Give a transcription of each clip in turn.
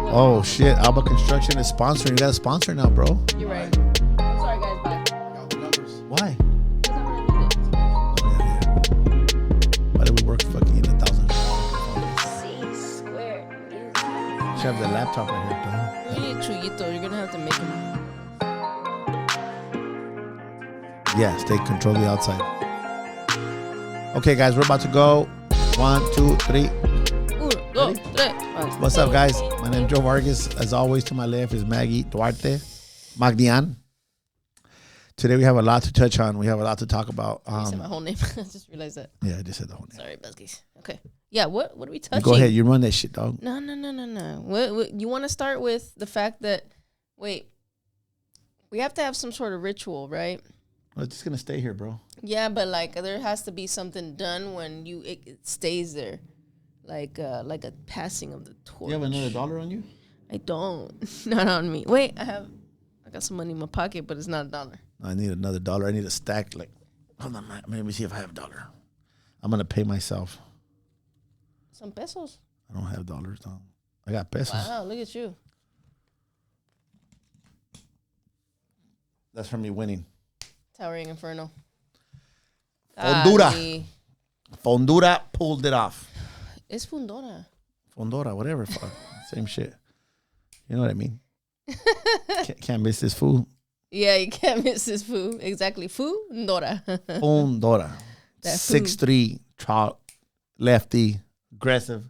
Oh shit! Alba Construction is sponsoring. You got a sponsor now, bro. You're right. I'm sorry, guys. Bye. Why? Because I'm gonna need it. Oh, yeah. Why did we work fucking 1,000? C-squared. She have the laptop right here, dog. You need Chuyito. You're gonna have to make him. Yeah, stay control the outside. Okay, guys, we're about to go. 1, 2, 3. What's up, guys? My name is Joe Vargas. As always, to my left is Maggie Duarte, Magdian. Today we have a lot to touch on. We have a lot to talk about. You said my whole name. I just realized that. Yeah, I just said the whole name. Sorry, Buskies. Okay. Yeah. What are we touching? Go ahead. You run that shit, dog. No. What you want to start with the fact that we have to have some sort of ritual, right? Well, it's just gonna stay here, bro. Yeah, but like there has to be something done when it stays there, like a passing of the torch. You have another $1 on you? I don't. Not on me. Wait, I got some money in my pocket, but it's not $1. I need another $1. I need a stack. Like, hold on, let me see if I have $1. I'm gonna pay myself. Some pesos. I don't have dollars, dog. I got pesos. Wow, look at you. That's from me winning. Towering Inferno. Fundora. Golly. Fundora pulled it off. It's Fundora. Fundora, whatever. Fuck. Same shit. You know what I mean? Can't miss this food. Yeah, you can't miss this food. Exactly. Fundora. Fundora. 6'3", trout, lefty, aggressive.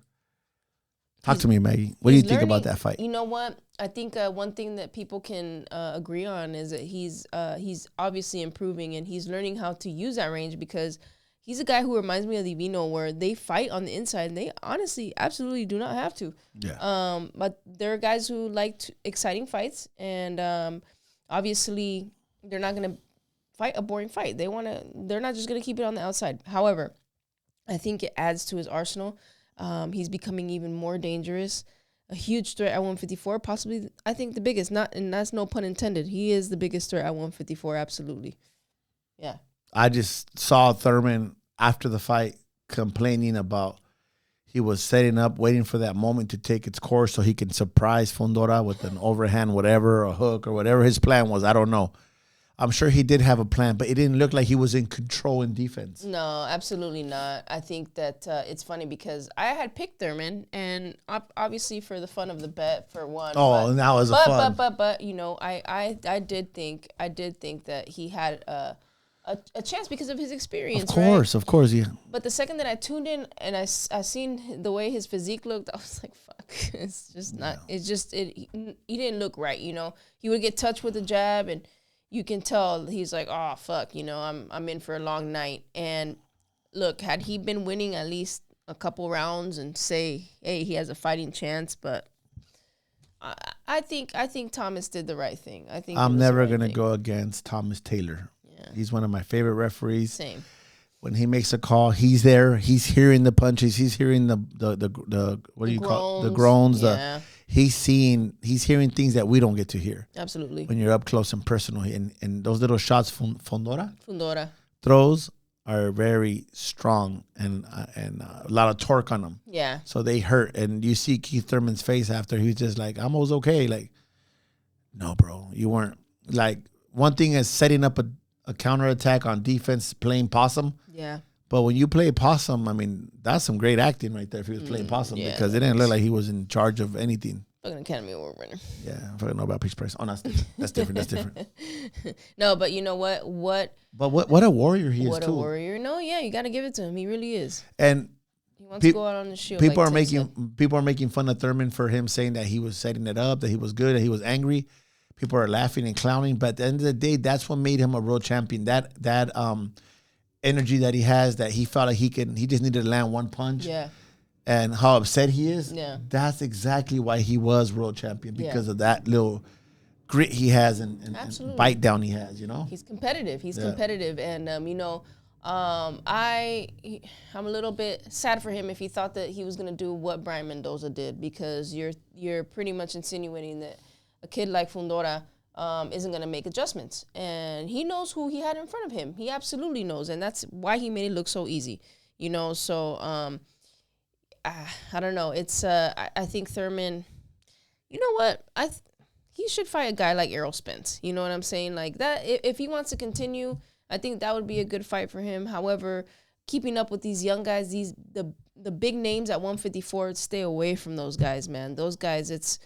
Talk to me, Maggie. What do you think about that fight? You know what? I think one thing that people can agree on is that he's obviously improving and he's learning how to use that range, because he's a guy who reminds me of Divino, where they fight on the inside and they honestly absolutely do not have to. Yeah. But there are guys who like exciting fights, and obviously they're not gonna fight a boring fight. They're not just gonna keep it on the outside. However, I think it adds to his arsenal. He's becoming even more dangerous. A huge threat at 154, possibly, I think, the biggest. And that's no pun intended. He is the biggest threat at 154, absolutely. Yeah. I just saw Thurman after the fight complaining about he was setting up, waiting for that moment to take its course so he can surprise Fundora with an overhand, whatever, a hook or whatever his plan was. I don't know. I'm sure he did have a plan, but it didn't look like he was in control in defense. No, absolutely not. I think that it's funny because I had picked Thurman, and obviously for the fun of the bet, for one. Oh, and that was a fun. But you know, I did think that he had a chance because of his experience. Of course, yeah. But the second that I tuned in and I seen the way his physique looked, I was like, fuck, it's just not. Yeah. It's just he didn't look right. You know, he would get touched with a jab and you can tell he's like, oh, fuck, you know, I'm in for a long night. And look, had he been winning at least a couple rounds and say, hey, he has a fighting chance, but I think Thomas did the right thing. I think I'm never going to go against Thomas Taylor. Yeah. He's one of my favorite referees. Same. When he makes a call, he's there. He's hearing the punches. He's hearing the what do you call it? The groans. Yeah. He's hearing things that we don't get to hear. Absolutely. When you're up close and personal. And those little shots Fundora throws are very strong and a lot of torque on them. Yeah. So they hurt. And you see Keith Thurman's face after. He's just like, I was okay. Like, no, bro, you weren't. Like, one thing is setting up a counterattack on defense, playing possum. Yeah. But when you play possum, I mean, that's some great acting right there if he was playing possum, because it didn't look like he was in charge of anything. Fucking Academy Award winner. Yeah, I fucking know about Peace Price. Oh, that's different. No, but you know what? But what a warrior he is, too. What a warrior. No, yeah, you got to give it to him. He really is. And he wants to go out on the shield. People are making fun of Thurman for him saying that he was setting it up, that he was good, that he was angry. People are laughing and clowning, but at the end of the day, that's what made him a real champion. That energy that he has, that he felt like he just needed to land one punch. Yeah. And how upset he is. Yeah. That's exactly why he was world champion, because of that little grit he has and bite down he has, you know? He's competitive. Competitive. And, you know, I'm a little bit sad for him if he thought that he was going to do what Brian Mendoza did, because you're pretty much insinuating that a kid like Fundora isn't going to make adjustments. And he knows who he had in front of him. He absolutely knows. And that's why he made it look so easy, you know? So I don't know. It's I think Thurman, You know what? He should fight a guy like Errol Spence. You know what I'm saying? Like that. If he wants to continue, I think that would be a good fight for him. However, keeping up with these young guys, the big names at 154, stay away from those guys, man. Those guys, it's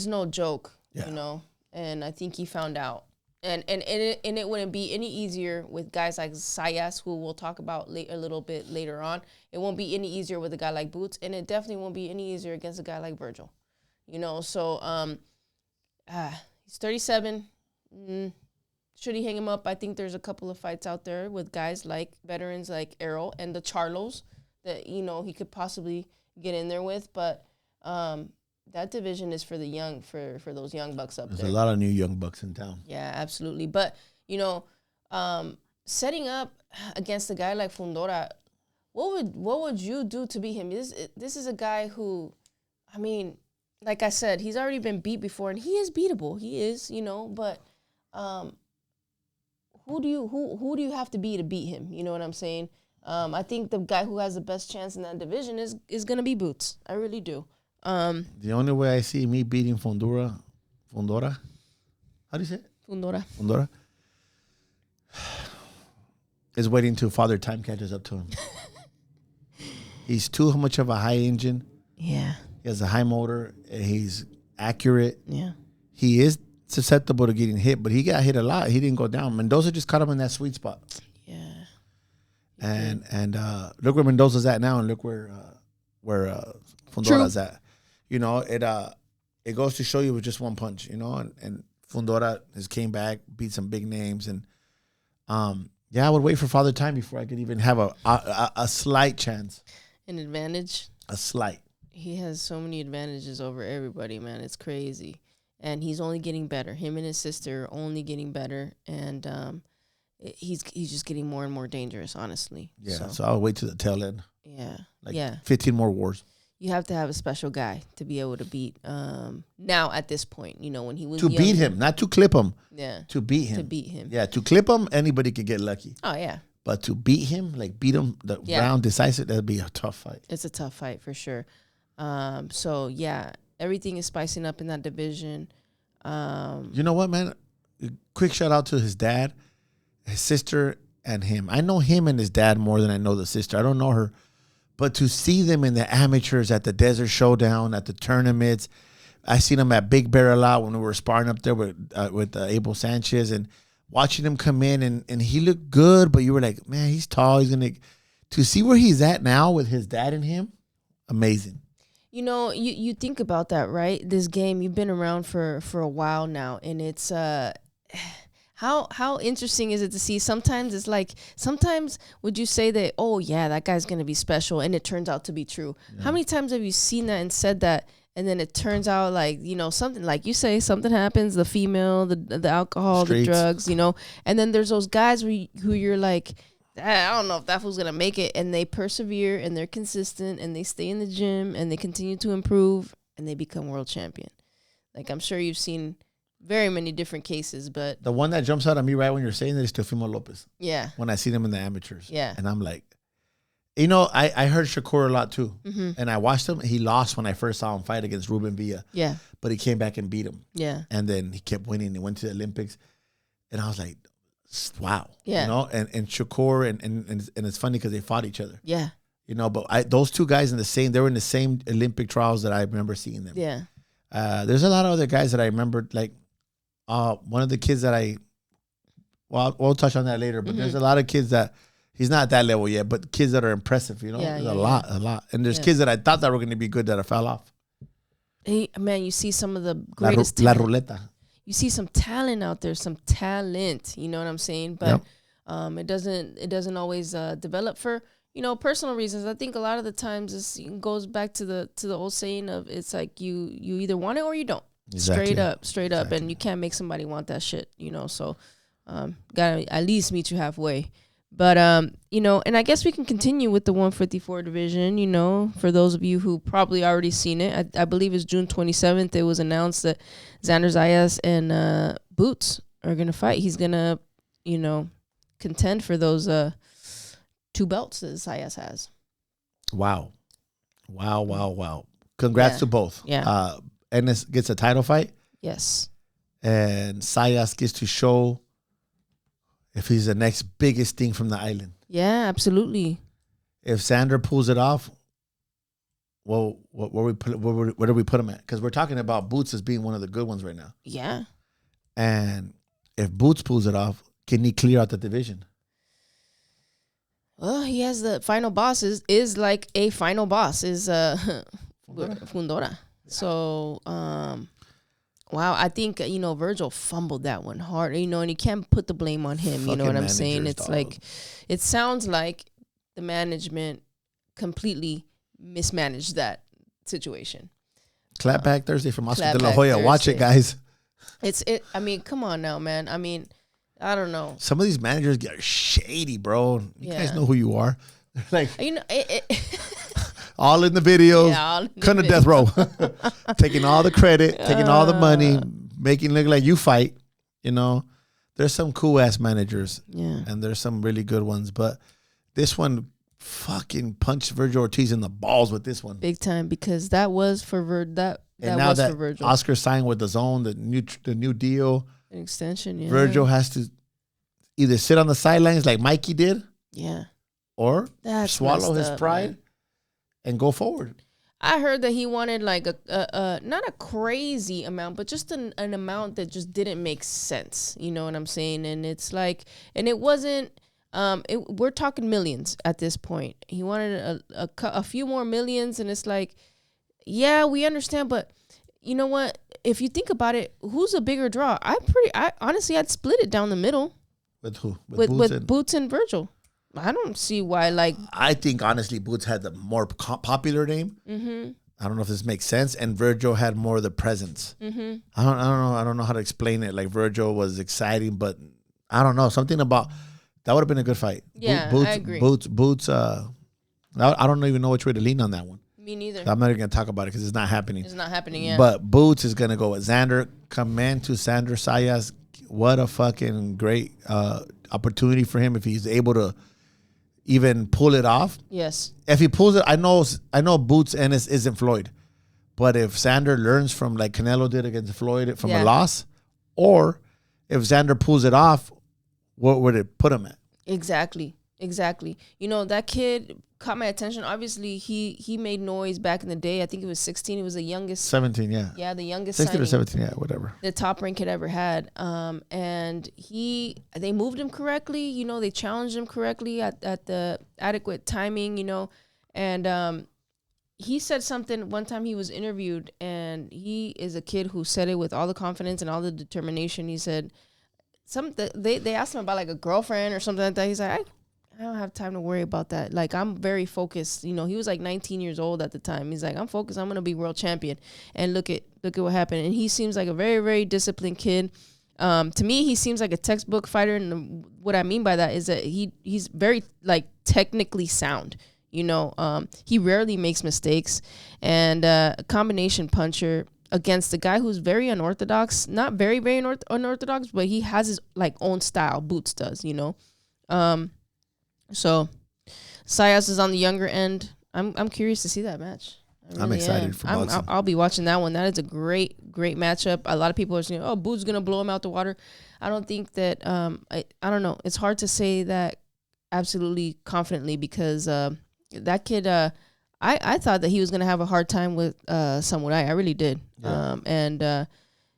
no joke, you know. And I think he found out. And it wouldn't be any easier with guys like Sayas, who we'll talk about a little bit later on. It won't be any easier with a guy like Boots, and it definitely won't be any easier against a guy like Virgil. You know, so he's 37. Should he hang him up? I think there's a couple of fights out there with guys like veterans like Errol and the Charlos that, you know, he could possibly get in there with. But that division is for the young, for those young bucks up there. There's a lot of new young bucks in town. Yeah, absolutely. But, you know, setting up against a guy like Fundora, what would you do to beat him? This is a guy who, I mean, like I said, he's already been beat before, and he is beatable. He is, you know, but who do you have to beat him? You know what I'm saying? I think the guy who has the best chance in that division is gonna be Boots. I really do. The only way I see me beating Fundora, how do you say it? Fundora is waiting till Father Time catches up to him. He's too much of a high engine. Yeah. He has a high motor. And he's accurate. Yeah. He is susceptible to getting hit, but he got hit a lot. He didn't go down. Mendoza just caught him in that sweet spot. Yeah. And look where Mendoza's at now, and look where Fundora's at. You know, it goes to show you with just one punch. You know, and Fundora has came back, beat some big names, and I would wait for Father Time before I could even have a slight chance. An advantage. A slight. He has so many advantages over everybody, man. It's crazy. And he's only getting better. Him and his sister are only getting better. And he's just getting more and more dangerous, honestly. Yeah, so I'll wait to the tail end. Yeah. 15 more wars. You have to have a special guy to be able to beat now at this point. You know, when he was to beat him, not to clip him. Yeah. To beat him. To beat him. Yeah, to clip him, anybody could get lucky. Oh, yeah. But to beat him, like beat him the round decisive, that'd be a tough fight. It's a tough fight for sure. So yeah, everything is spicing up in that division. You know what, man? Quick shout out to his dad, his sister, and him. I know him and his dad more than I know the sister. I don't know her. But to see them in the amateurs at the Desert Showdown, at the tournaments, I seen them at Big Bear a lot when we were sparring up there with Abel Sanchez, and watching him come in, and he looked good, but you were like, man, he's tall. He's going to see where he's at now with his dad and him, amazing. You know, you think about that, right? This game, you've been around for a while now, and it's how interesting is it to see? Sometimes it's like, sometimes would you say that, oh yeah, that guy's gonna be special, and it turns out to be true? Yeah. How many times have you seen that and said that, and then it turns out, like, you know, something, like you say, something happens, the female, the alcohol, Streets. The drugs, you know, and then there's those guys who you're like, I don't know if that fool's going to make it, and they persevere, and they're consistent, and they stay in the gym, and they continue to improve, and they become world champion. Like, I'm sure you've seen very many different cases, but the one that jumps out at me right when you're saying that is Teofimo Lopez. Yeah. When I see them in the amateurs. Yeah. And I'm like, you know, I heard Shakur a lot too. Mm-hmm. And I watched him. He lost when I first saw him fight against Ruben Villa. Yeah. But he came back and beat him. Yeah. And then he kept winning. He went to the Olympics. And I was like, wow. Yeah. You know, and Shakur and it's funny because they fought each other. Yeah. You know, but those two guys they were in the same Olympic trials that I remember seeing them. Yeah. There's a lot of other guys that I remember, like one of the kids that we'll touch on that later, but there's a lot of kids that he's not at that level yet, but kids that are impressive, you know, there's a lot. And there's kids that I thought that were going to be good that I fell off. Hey, man, you see some of the greatest La Ruleta. You see some talent out there, some talent, you know what I'm saying? But it doesn't always develop for, you know, personal reasons. I think a lot of the times it goes back to the old saying of, it's like you either want it or you don't. Exactly. Straight up. And you can't make somebody want that shit, you know, so gotta at least meet you halfway. But, you know, and I guess we can continue with the 154 division, you know, for those of you who probably already seen it. I believe it's June 27th. It was announced that Xander Zayas and Boots are going to fight. He's going to, you know, contend for those 2 belts that Zayas has. Wow. Congrats to both. Yeah. Ennis gets a title fight. Yes. And Sayas gets to show if he's the next biggest thing from the island. Yeah, absolutely. If Xander pulls it off, well, where do we put him at? Because we're talking about Boots as being one of the good ones right now. Yeah. And if Boots pulls it off, can he clear out the division? Well, he has the final boss is like a final boss is Fundora. So, wow, I think, Virgil fumbled that one hard, and you can't put the blame on him. You know what I'm saying? It's like, it sounds like the management completely mismanaged that situation. Clapback Thursday from Oscar De La Hoya. Thursday. Watch it, guys. I mean, come on now, man. I mean, I don't know. Some of these managers get shady, bro. You guys know who you are. Like, all in the videos, kind of death row, taking all the credit, taking all the money, making it look like you fight. There's some cool ass managers, and there's some really good ones, but this one fucking punched Virgil Ortiz in the balls with this one, big time, because that was for Virgil. And now that Oscar signed with the Zone, the new deal, an extension. Yeah, Virgil has to either sit on the sidelines like Mikey did, or swallow his pride and go forward. I heard that he wanted like a not a crazy amount, but just an amount that just didn't make sense. You know what I'm saying? And it's like, and it wasn't. We're talking millions at this point. He wanted a few more millions, and it's like, yeah, we understand, but you know what? If you think about it, who's a bigger draw? I honestly, I'd split it down the middle. With who? With Boots and Virgil. I don't see why. Like, I think honestly, Boots had the more popular name. Mm-hmm. I don't know if this makes sense, and Virgil had more of the presence. Mm-hmm. I don't know how to explain it. Like, Virgil was exciting, but I don't know, something about that would have been a good fight. Yeah, Boots, I agree. Boots. I don't even know which way to lean on that one. Me neither. I'm not even gonna talk about it because it's not happening. It's not happening yet. But Boots is gonna go with Xander. Command to Xander Sayas. What a fucking great opportunity for him if he's able to even pull it off. Yes. If he pulls it, I know Boots Ennis isn't Floyd, but if Xander learns from like Canelo did against Floyd from a loss, or if Xander pulls it off, what would it put him at? Exactly. That kid caught my attention. Obviously, he made noise back in the day. I think it was 16. It was the youngest. 17, yeah. Yeah, the youngest 16 or 17, yeah, whatever. The top rank had ever had. And they moved him correctly. They challenged him correctly at the adequate timing, And he said something one time he was interviewed, and he is a kid who said it with all the confidence and all the determination. He said, they asked him about like a girlfriend or something like that. He's like, I don't have time to worry about that. Like, I'm very focused. He was like 19 years old at the time. He's like, I'm focused. I'm going to be world champion. And look at what happened. And he seems like a very, very disciplined kid. To me, he seems like a textbook fighter. And what I mean by that is that he's very like technically sound. He rarely makes mistakes, and a combination puncher against a guy who's very unorthodox, not very, very unorthodox, but he has his like own style. Boots does, So, Sayas is on the younger end. I'm curious to see that match. I'm excited for boxing. I'll be watching that one. That is a great matchup. A lot of people are saying, "Oh, Boots gonna blow him out the water." I don't think that. I don't know. It's hard to say that absolutely confidently because that kid. I thought that he was gonna have a hard time with Samurai. I really did. Yeah.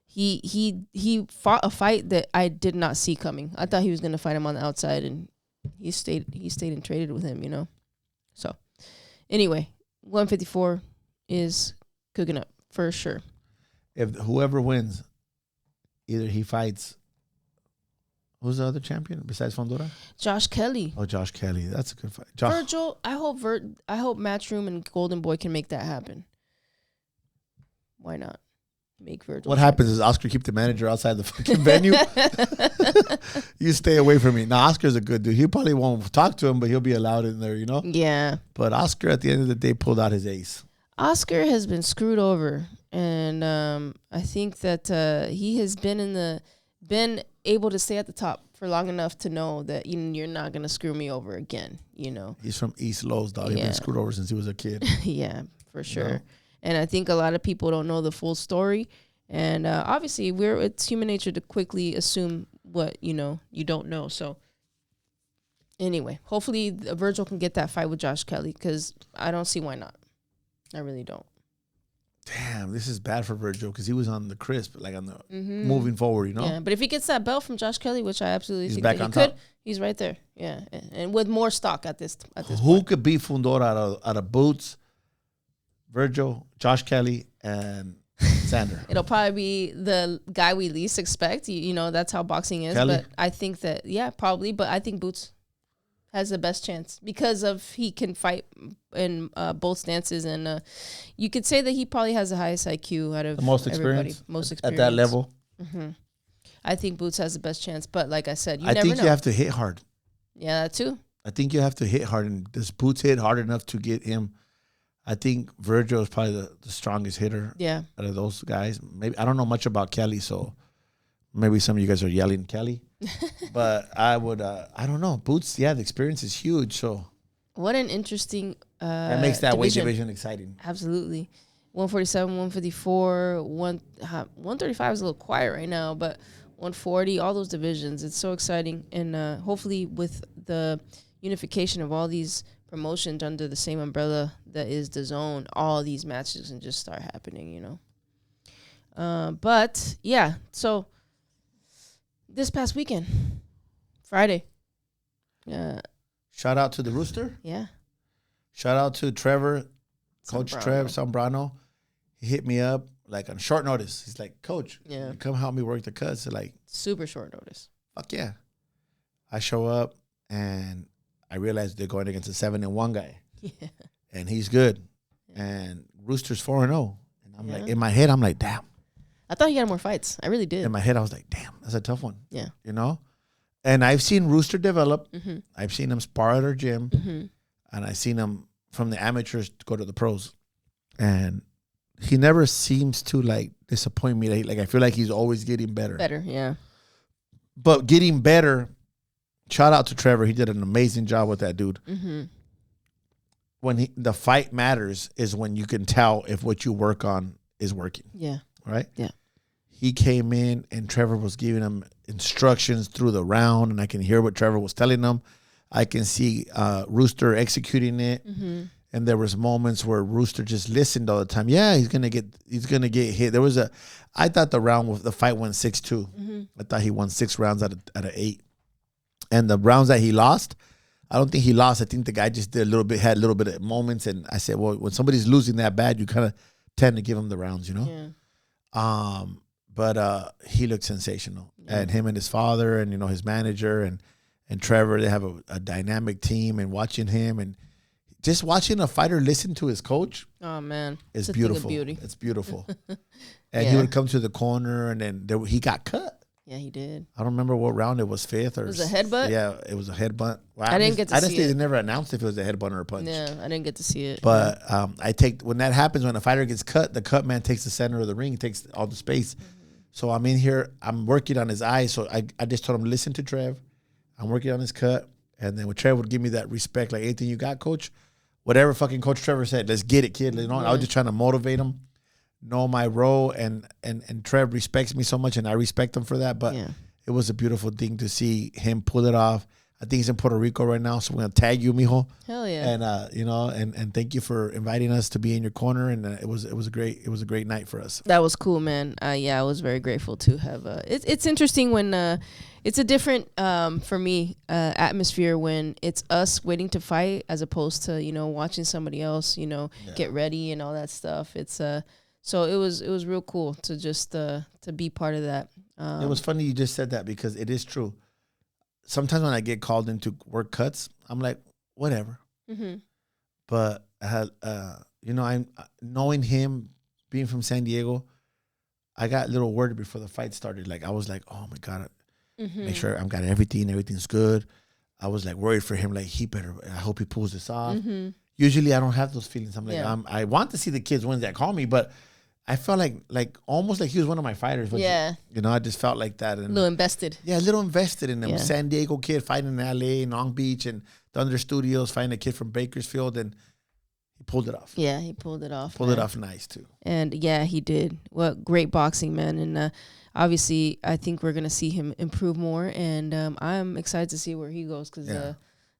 He fought a fight that I did not see coming. I thought he was gonna fight him on the outside, and he stayed and traded with him, So anyway, 154 is cooking up for sure. If whoever wins, either he fights. Who's the other champion besides Fundora? Josh Kelly. Oh, Josh Kelly. That's a good fight. Virgil, I hope Matchroom and Golden Boy can make that happen. Why not? Make Virgil. What happens is Oscar keep the manager outside the fucking venue. You stay away from me. Now, Oscar's a good dude. He probably won't talk to him, but he'll be allowed in there, Yeah. But Oscar, at the end of the day, pulled out his ace. Oscar has been screwed over, and I think that he has been able to stay at the top for long enough to know that you're not gonna screw me over again. He's from East Los, dog. He's been screwed over since he was a kid. Yeah, for sure. And I think a lot of people don't know the full story. And obviously, it's human nature to quickly assume what, you don't know. So anyway, hopefully Virgil can get that fight with Josh Kelly, because I don't see why not. I really don't. Damn, this is bad for Virgil because he was on the crisp, like on the moving forward, Yeah, but if he gets that belt from Josh Kelly, which I absolutely think back that on he could, top. he's right there. Yeah, and with more stock at this Who point. could beat Fundora out of Boots, Virgil, Josh Kelly, and Sander? It'll probably be the guy we least expect. That's how boxing is. Kelly? But I think that, probably. But I think Boots has the best chance because he can fight in both stances, and you could say that he probably has the highest IQ out of The most everybody. experience? Most experience At that level? I think Boots has the best chance. But like I said, I never think know. you have to hit hard. Yeah, that too. I think you have to hit hard, and does Boots hit hard enough to get him? I think Virgil is probably the strongest hitter Yeah. out of those guys. Maybe I don't know much about Kelly, so maybe some of you guys are yelling Kelly. But I would, I don't know. Boots, the experience is huge, so What an interesting that makes that weight division. division exciting. Absolutely. 147, 154, 135 is a little quiet right now, but 140, all those divisions, it's so exciting. And hopefully with the unification of all these promotions under the same umbrella that is the zone, all these matches can just start happening, But yeah, so this past weekend, Friday. Shout out to the Rooster. Yeah. Shout out to Trevor, Coach Zambrano. Trev Zambrano. He hit me up like on short notice. He's like, Coach, Yeah. come help me work the cuts. So like, Super short notice. fuck yeah. I show up and I realize they're going against a 7-1 guy. Yeah. And he's good. And Rooster's 4-0. And I'm like, Yeah. in my head, I'm like, damn. I thought he had more fights. I really did. In my head, I was like, damn, that's a tough one. Yeah. And I've seen Rooster develop. Mm-hmm. I've seen him spar at our gym. Mm-hmm. And I've seen him from the amateurs go to the pros. And he never seems to like disappoint me. Like I feel like he's always getting better. Better, yeah. But getting better, shout out to Trevor. He did an amazing job with that dude. Mm-hmm. When the fight matters is when you can tell if what you work on is working. Yeah. Right? Yeah. He came in and Trevor was giving him instructions through the round, and I can hear what Trevor was telling him. I can see Rooster executing it. Mm-hmm. And there was moments where Rooster just listened all the time. Yeah, he's gonna get hit. I thought the fight went 6-2. Mm-hmm. I thought he won 6 rounds out of 8. And the rounds that he lost, I don't think he lost. I think the guy just had a little bit of moments. And I said, well, when somebody's losing that bad, you kind of tend to give them the rounds, Yeah. But he looked sensational. Yeah. And him and his father and his manager and Trevor, they have a dynamic team. And watching him and just watching a fighter listen to his coach, Oh man, it's a thing of beautiful. beauty. It's beautiful. And he Yeah. would come to the corner, and then he got cut. Yeah, he did. I don't remember what round it was, 5th or. It was a headbutt? Yeah, it was a headbutt. Well, I didn't get to see honestly, it. they never announced if it was a headbutt or a punch. Yeah, I didn't get to see it. But when that happens, when a fighter gets cut, the cut man takes the center of the ring, takes all the space. Mm-hmm. So I'm in here, I'm working on his eyes. So I just told him, listen to Trev. I'm working on his cut. And then when Trev would give me that respect, like, anything you got, coach? Whatever fucking Coach Trevor said, let's get it, kid. I was just trying to motivate him, know my role. And Trev respects me so much, and I respect him for that. But it was a beautiful thing to see him pull it off. I think he's in Puerto Rico right now, so we're gonna tag you, mijo. Hell yeah. And and thank you for inviting us to be in your corner. And it was a great night for us. That was cool, man. I was very grateful to have. It's interesting when it's a different for me atmosphere when it's us waiting to fight as opposed to watching somebody else get ready and all that stuff. It's so it was real cool to just to be part of that. It was funny you just said that because it is true. Sometimes when I get called into work cuts, I'm like, whatever. Mm-hmm. But I'm knowing him, being from San Diego, I got a little worried before the fight started. Like I was like, oh my God, make sure I've got everything's good. I was like worried for him, like I hope he pulls this off. Mm-hmm. Usually I don't have those feelings. I'm like, I want to see the kids win that call me, but I felt like almost like he was one of my fighters. Yeah. I just felt like that. And A little invested. yeah, a little invested in him. Yeah. San Diego kid fighting in LA, in Long Beach, and Thunder Studios fighting a kid from Bakersfield. And He pulled it off. Yeah, he pulled it off. Pulled it off nice, too. And, yeah, he did. Well, great boxing, man. And obviously, I think we're going to see him improve more. And I'm excited to see where he goes because,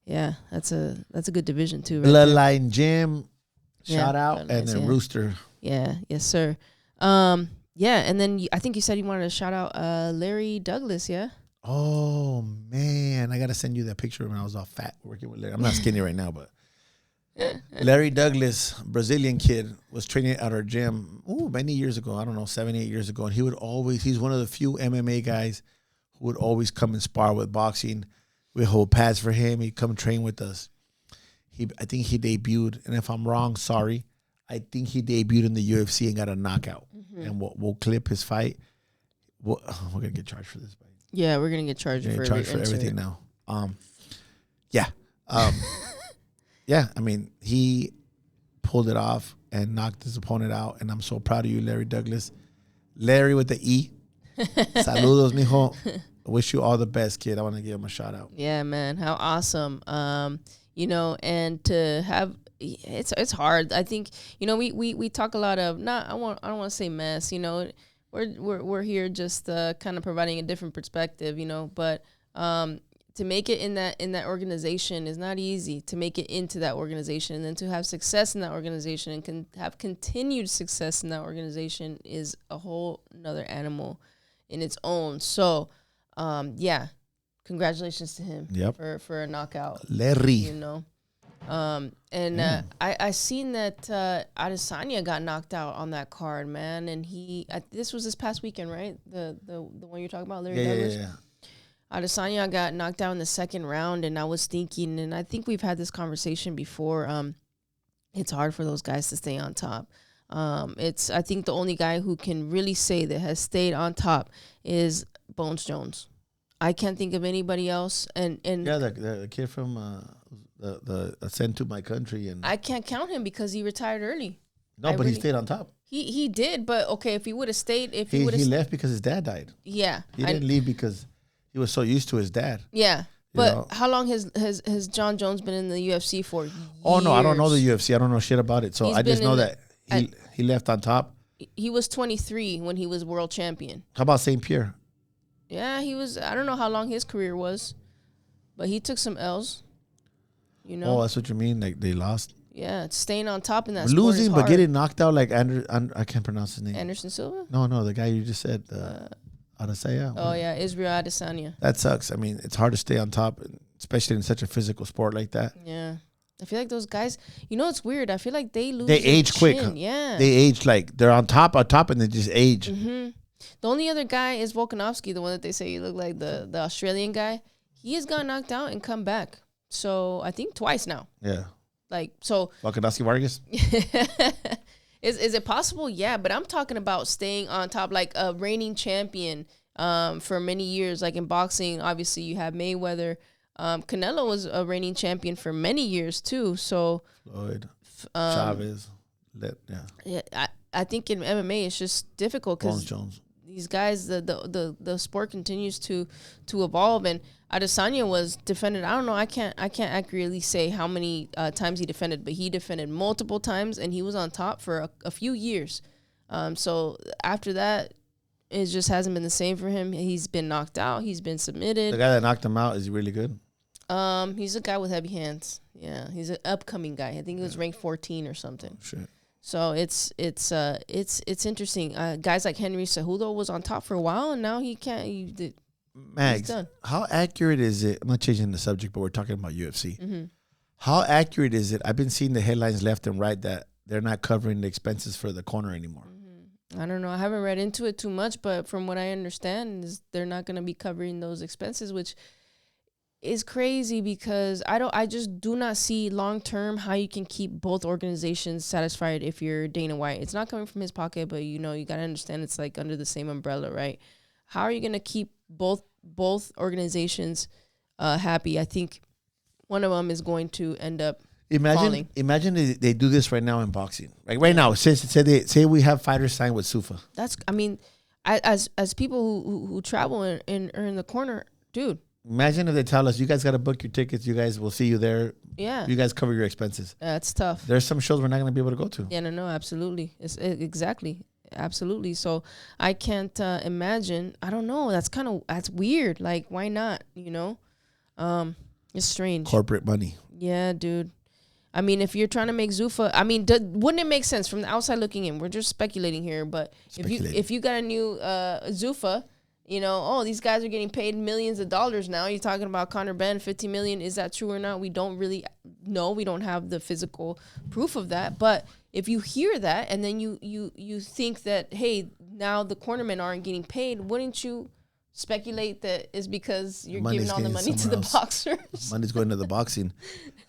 that's a good division, too. Right Bloodline Gym, shout out, Bloodlines, and then Rooster. Yeah, yes, sir. And then I think you said you wanted to shout out Larry Douglas, yeah? Oh, man. I got to send you that picture when I was all fat working with Larry. I'm not skinny right now, but Larry Douglas, Brazilian kid, was training at our gym many years ago. I don't know, 7, 8 years ago. And he's one of the few MMA guys who would always come and spar with boxing. We hold pads for him. He'd come train with us. I think he debuted, and if I'm wrong, sorry. I think he debuted in the UFC and got a knockout. Mm-hmm. And we'll clip his fight. We're going to get charged for this. Yeah, we're going to get charged for everything now. Yeah, I mean, he pulled it off and knocked his opponent out, and I'm so proud of you, Larry Douglas. Larry with the E. Saludos, mijo. I wish you all the best, kid. I want to give him a shout out. Yeah, man, how awesome. And to have it's hard. I think we talk a lot of I don't want to say mess. We're here just kind of providing a different perspective. But to make it in that organization is not easy. To make it into that organization and then to have success in that organization and have continued success in that organization is a whole another animal in its own. So, congratulations to him. Yep. For a knockout, Larry. I seen that Adesanya got knocked out on that card, man, and this was this past weekend, right? The one you're talking about, Larry Douglas. Yeah. Adesanya got knocked out in the second round, and I was thinking, and I think we've had this conversation before. It's hard for those guys to stay on top. I think the only guy who can really say that has stayed on top is Bones Jones. I can't think of anybody else. And the kid from the sent to my country, and I can't count him because he retired early. No, but he stayed on top. He did, but okay, if he would have stayed, he left because his dad died. Yeah, he didn't leave because he was so used to his dad. Yeah, but how long has John Jones been in the UFC for? Years. Oh no, I don't know the UFC. I don't know shit about it. So I just know that he left on top. He was 23 when he was world champion. How about St. Pierre? Yeah, he was. I don't know how long his career was, but he took some L's. Oh, that's what you mean? Like they lost? Yeah, staying on top in that losing, sport is but getting knocked out like I can't pronounce his name. Anderson Silva? No, the guy you just said. Adesanya. Oh, yeah, Israel Adesanya. That sucks. I mean, it's hard to stay on top, especially in such a physical sport like that. Yeah. I feel like those guys, it's weird. I feel like they lose. They age quick. Yeah. They age like they're on top, and they just age. Mm-hmm. The only other guy is Volkanovski, the one that they say you look like the Australian guy. He has got knocked out and come back. So I think twice now. Yeah. Volkanovski Vargas? Is it possible? Yeah, but I'm talking about staying on top, like a reigning champion for many years. Like in boxing, obviously you have Mayweather. Canelo was a reigning champion for many years too. So Floyd, Chavez, yeah. I think in MMA it's just difficult because these guys, the sport continues to evolve, and Adesanya was defended. I don't know. I can't accurately say how many times he defended, but he defended multiple times, and he was on top for a few years. So after that, it just hasn't been the same for him. He's been knocked out. He's been submitted. The guy that knocked him out, is he really good? He's a guy with heavy hands. Yeah, he's an upcoming guy. I think he was ranked 14 or something. Oh, shit. So it's interesting. Guys like Henry Cejudo was on top for a while, and now he can't. Mags, how accurate is it? I'm not changing the subject, but we're talking about UFC. Mm-hmm. How accurate is it? I've been seeing the headlines left and right that they're not covering the expenses for the corner anymore. Mm-hmm. I don't know. I haven't read into it too much, but from what I understand, is they're not going to be covering those expenses, which is crazy because I just do not see long term how you can keep both organizations satisfied if you're Dana White. It's not coming from his pocket, but you got to understand it's like under the same umbrella, right? How are you going to keep both organizations happy? I think one of them is going to end up falling. Imagine they do this right now in boxing. Like right now, say we have fighters signed with SUFA. As people who travel and are in the corner, dude, Imagine if they tell us, you guys got to book your tickets. You guys will see you there. Yeah. You guys cover your expenses. That's tough. There's some shows we're not going to be able to go to. Yeah, no, absolutely. Exactly. Absolutely. So I can't imagine. I don't know. That's weird. Like, why not? You know? It's strange. Corporate money. Yeah, dude. I mean, if you're trying to make Zuffa, I mean, wouldn't it make sense from the outside looking in? We're just speculating here, but if you got a new Zuffa, you know, oh, these guys are getting paid millions of dollars now. You're talking about Conor Ben, $50 million. Is that true or not? We don't really know. We don't have the physical proof of that. But if you hear that and then you think that, hey, now the cornermen aren't getting paid, wouldn't you speculate that it's because you're giving all the money to the boxers? Money's going to the boxing.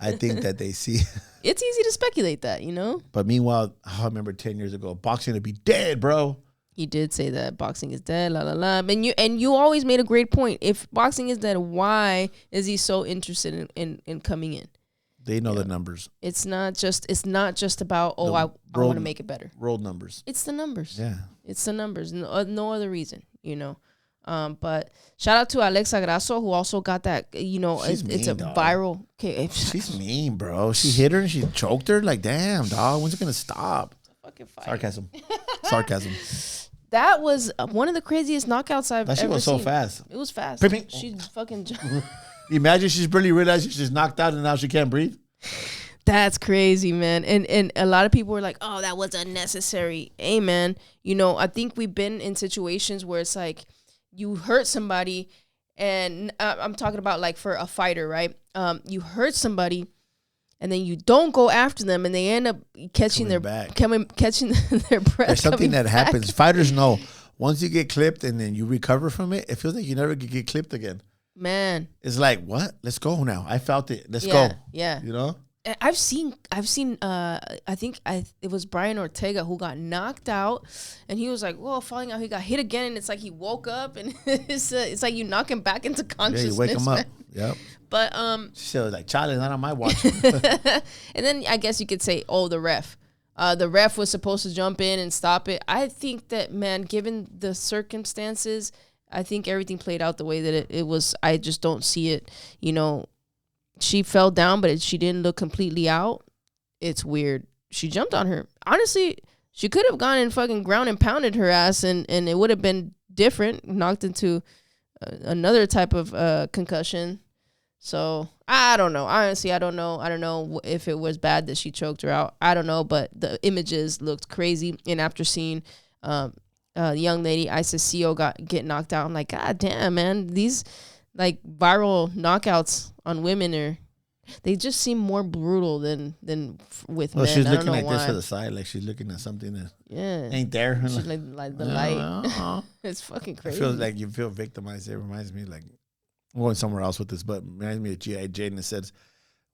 I think that they see. It's easy to speculate that, you know? But meanwhile, I remember 10 years ago, boxing would be dead, bro. He did say that boxing is dead, la la la. And you always made a great point. If boxing is dead, why is he so interested in coming in? They know the numbers. It's not just about I want to make it better. World numbers. It's the numbers. Yeah. It's the numbers. No other reason, you know. But shout out to Alexa Grasso, who also got that, you know, it's a viral. Okay. She's mean, bro. She hit her and she choked her. Like, damn, dog. When's it gonna stop? Fucking fight. Sarcasm. That was one of the craziest knockouts I've ever seen. That shit was so fast. It was fast. She fucking. Imagine she's barely realized she's knocked out and now she can't breathe. That's crazy, man. And a lot of people were like, "Oh, that was unnecessary." Hey, man. You know, I think we've been in situations where it's like you hurt somebody, and I'm talking about like for a fighter, right? You hurt somebody. And then you don't go after them, and they end up catching their breath. There's something that happens. Fighters know once you get clipped and then you recover from it, it feels like you never could get clipped again. Man, it's like, what? Let's go now. I felt it. Let's go. Yeah, you know. I've seen. I think it was Brian Ortega who got knocked out, and he was like, "Whoa!" Falling out. He got hit again, and it's like he woke up, and it's like you knock him back into consciousness. Yeah, you wake him up. Yep. But she was like, "Charlie, not on my watch." And then I guess you could say, "Oh, the ref." The ref was supposed to jump in and stop it. I think that, man, given the circumstances, I think everything played out the way that it was. I just don't see it. You know, she fell down, but she didn't look completely out. It's weird. She jumped on her. Honestly, she could have gone and fucking ground and pounded her ass, and it would have been different, knocked into another type of concussion. So I don't know. Honestly, I don't know. I don't know if it was bad that she choked her out. I don't know, but the images looked crazy. And after seeing the young lady Isis Seal get knocked out, I'm like, God damn, man, these like viral knockouts on women they just seem more brutal than with men. She's looking like this to the side, like she's looking at something that ain't there. She's like the light. It's fucking crazy. I feel like you feel victimized. It reminds me like. I'm going somewhere else with this, but it reminds me of G.I. Jane. It says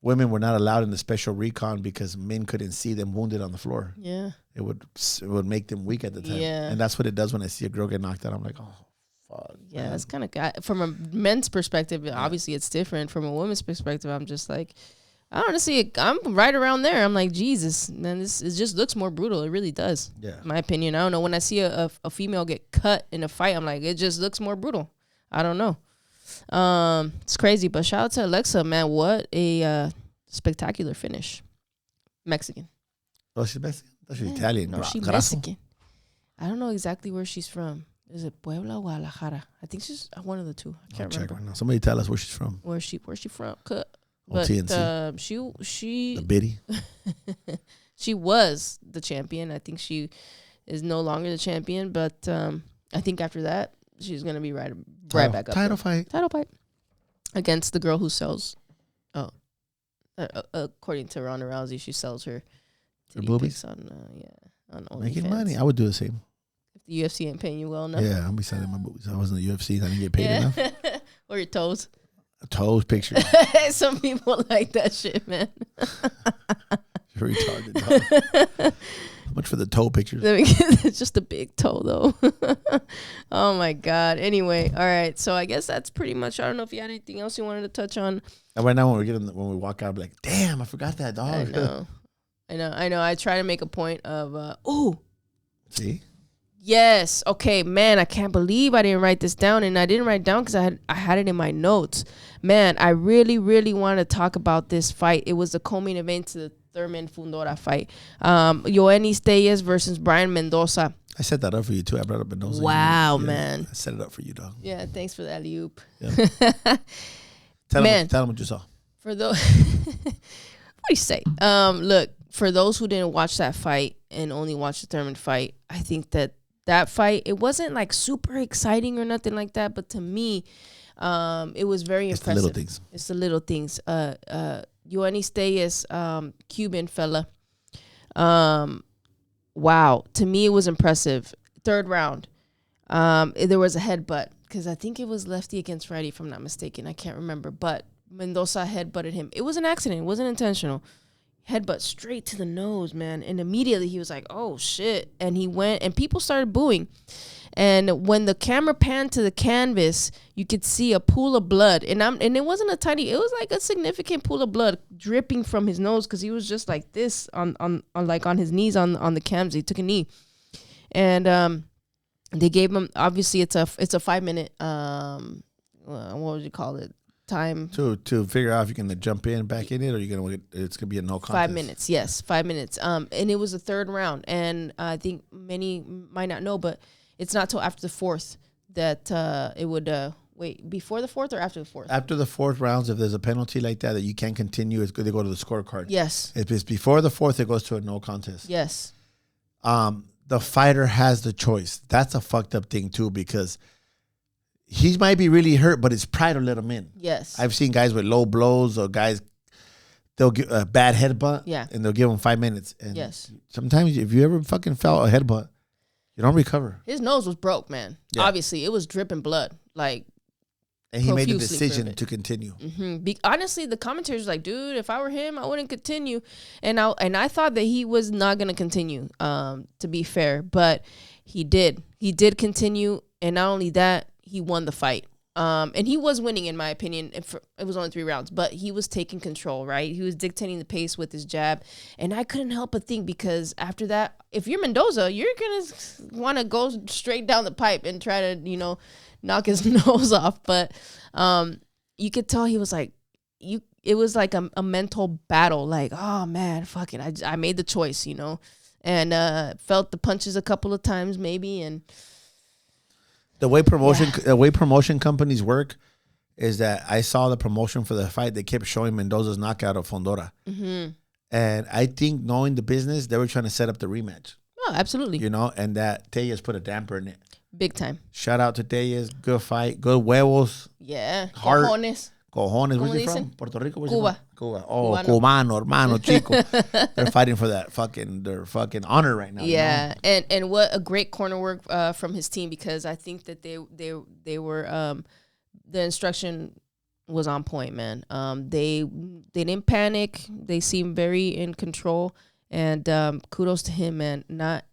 women were not allowed in the special recon because men couldn't see them wounded on the floor. Yeah. It would make them weak at the time. Yeah. And that's what it does when I see a girl get knocked out. I'm like, oh, fuck. Yeah, man. That's kind of, from a men's perspective, obviously it's different. From a woman's perspective, I'm just like, honestly, I'm right around there. I'm like, Jesus, man, it just looks more brutal. It really does. Yeah. In my opinion. I don't know. When I see a female get cut in a fight, I'm like, it just looks more brutal. I don't know. It's crazy, but shout out to Alexa, man. What a spectacular finish. Mexican. Oh, she's Mexican? Oh, she's Italian. No, she's Mexican. I don't know exactly where she's from. Is it Puebla or Guadalajara? I think she's one of the two. I can't remember. Right now. Somebody tell us where she's from. Where's she from? But TNC. She the biddy. She was the champion. I think she is no longer the champion, but I think after that she's gonna be right back up. Title fight against the girl who sells. According to Ronda Rousey, she sells her boobies on OnlyFans. Making money. I would do the same. If the UFC ain't paying you well enough. Yeah, I'm be selling my boobies. I wasn't the UFC. I didn't get paid enough. Or your toes. Toes pictures. Some people like that shit, man. You're retarded. How much for the toe pictures? It's just a big toe, though. Oh my God. Anyway, all right. So I guess that's pretty much. I don't know if you had anything else you wanted to touch on. And right now, when we walk out, I'm like, damn, I forgot that dog. I know. I try to make a point of. See. Yes. Okay, man, I can't believe I didn't write this down, and I didn't write it down because I had it in my notes. Man, I really, really want to talk about this fight. It was the co-main event to the Thurman Fundora fight. YOENIS TÉLLEZ versus Brian Mendoza. I set that up for you too. I brought up Mendoza. Wow, man. I set it up for you, dog. Yeah, thanks for that, alley-oop. Yeah. Tell them what you saw. For those, what do you say? Look, for those who didn't watch that fight and only watched the Thurman fight, I think that fight, it wasn't like super exciting or nothing like that, but to me, it was very impressive. The little things. It's the little things. YOENIS TÉLLEZ, Cuban fella. Wow, to me it was impressive. Third round, there was a headbutt because I think it was lefty against righty, if I'm not mistaken. I can't remember, but Mendoza headbutted him. It was an accident. It wasn't intentional. Headbutt straight to the nose, man. And immediately he was like, oh, shit. And he went, and people started booing. And when the camera panned to the canvas, you could see a pool of blood. And it wasn't a tiny, it was like a significant pool of blood dripping from his nose because he was just like this on his knees on the canvas. He took a knee. And they gave him, obviously it's a 5-minute, what would you call it? Time to figure out if you're gonna jump back in it, or it's gonna be a no contest. 5 minutes, yes, 5 minutes. And it was the third round, and I think many might not know, but it's not till after the fourth that it would wait, before the fourth or after the fourth. After the fourth rounds, if there's a penalty like that you can't continue, it's good. They go to the scorecard. Yes. If it's before the fourth, it goes to a no contest. Yes. The fighter has the choice. That's a fucked up thing too, because he might be really hurt, but his pride will let him in. Yes. I've seen guys with low blows, or guys, they'll get a bad headbutt, and they'll give him 5 minutes. And yes. Sometimes if you ever fucking felt a headbutt, you don't recover. His nose was broke, man. Yeah. Obviously, it was dripping blood. Like, and he made the decision to continue. Mm-hmm. Honestly, the commentators were like, dude, if I were him, I wouldn't continue. And I thought that he was not going to continue, to be fair. But he did. He did continue. And not only that, he won the fight. And he was winning, in my opinion. It was only 3 rounds, but he was taking control, right? He was dictating the pace with his jab. And I couldn't help but think, because after that, if you're Mendoza, you're going to want to go straight down the pipe and try to, knock his nose off. But you could tell he was like, it was like a mental battle. Like, oh, man, fuck it. I made the choice, and felt the punches a couple of times maybe, and the way promotion companies work is that I saw the promotion for the fight. They kept showing Mendoza's knockout of Fundora. Mm-hmm. And I think, knowing the business, they were trying to set up the rematch. Oh, absolutely. And that TÉLLEZ put a damper in it. Big time. Shout out to TÉLLEZ. Good fight. Good huevos. Yeah. Heart. Cojones. Where's he from? Puerto Rico? Cuba. Cuba. Oh, Cubano, hermano, chico. They're fighting for their fucking honor right now. Yeah, and what a great corner work from his team, because I think that they were the instruction was on point, man. They didn't panic. They seemed very in control, and kudos to him, man. Not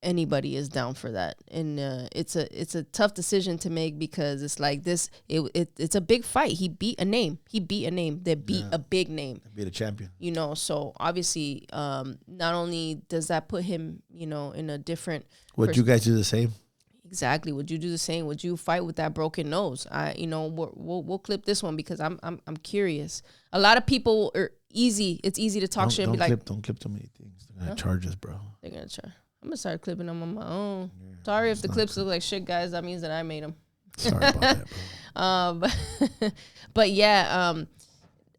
anybody is down for that, and it's a tough decision to make, because it's like this. It's a big fight. He beat a name. He beat a name that beat a big name. Beat a champion. So obviously, not only does that put him, in a different. Would you guys do the same? Exactly. Would you do the same? Would you fight with that broken nose? We'll clip this one, because I'm curious. A lot of people are easy. It's easy to talk shit and be like, don't clip too many things. They're gonna charge us, bro. They're gonna charge. I'm gonna start clipping them on my own. Yeah, sorry if the clips look like shit, guys. That means that I made them. Sorry about that, bro. But yeah,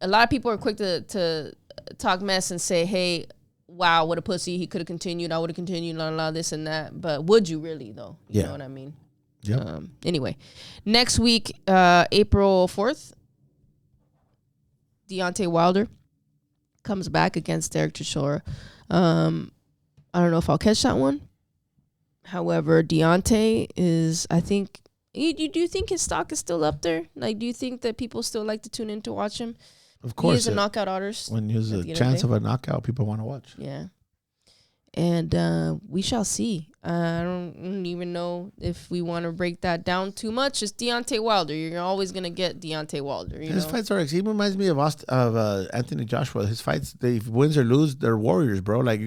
a lot of people are quick to talk mess and say, "Hey, wow, what a pussy! He could have continued. I would have continued. La this and that." But would you really, though? You know what I mean? Yeah. Anyway, next week, April 4th, Deontay Wilder comes back against Derek Chisora. I don't know if I'll catch that one. However, Deontay is, I think, do you think his stock is still up there? Like, do you think that people still like to tune in to watch him? Of course. He is a knockout artist. When there's a chance of a knockout, people want to watch. Yeah. And we shall see. I don't even know if we want to break that down too much. It's Deontay Wilder. You're always going to get Deontay Wilder. His fights are, he reminds me of Anthony Joshua. His fights, they wins or lose, they're warriors, bro. Like,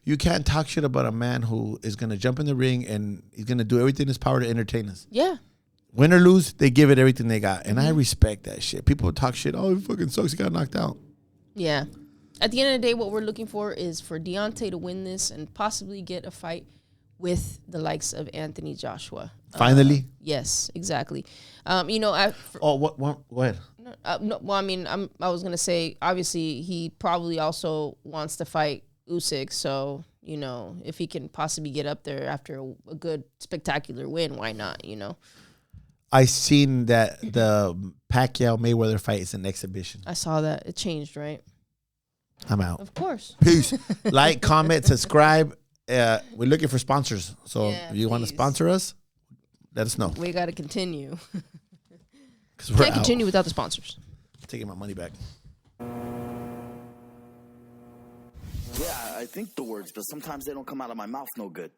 you You can't talk shit about a man who is going to jump in the ring and he's going to do everything in his power to entertain us. Yeah. Win or lose, they give it everything they got. And I respect that shit. People talk shit. Oh, he fucking sucks. He got knocked out. Yeah. At the end of the day, what we're looking for is for Deontay to win this and possibly get a fight with the likes of Anthony Joshua. Finally? Yes, exactly. Go ahead. No, well, I mean, I was going to say, obviously, he probably also wants to fight Usyk. So, if he can possibly get up there after a good, spectacular win, why not, I seen that the Pacquiao-Mayweather fight is an exhibition. I saw that. It changed, right? I'm out. Of course. Peace. Like, comment, subscribe. We're looking for sponsors. So if you want to sponsor us, let us know. We got to continue. Can't continue without the sponsors. Taking my money back. Yeah, I think the words, but sometimes they don't come out of my mouth no good.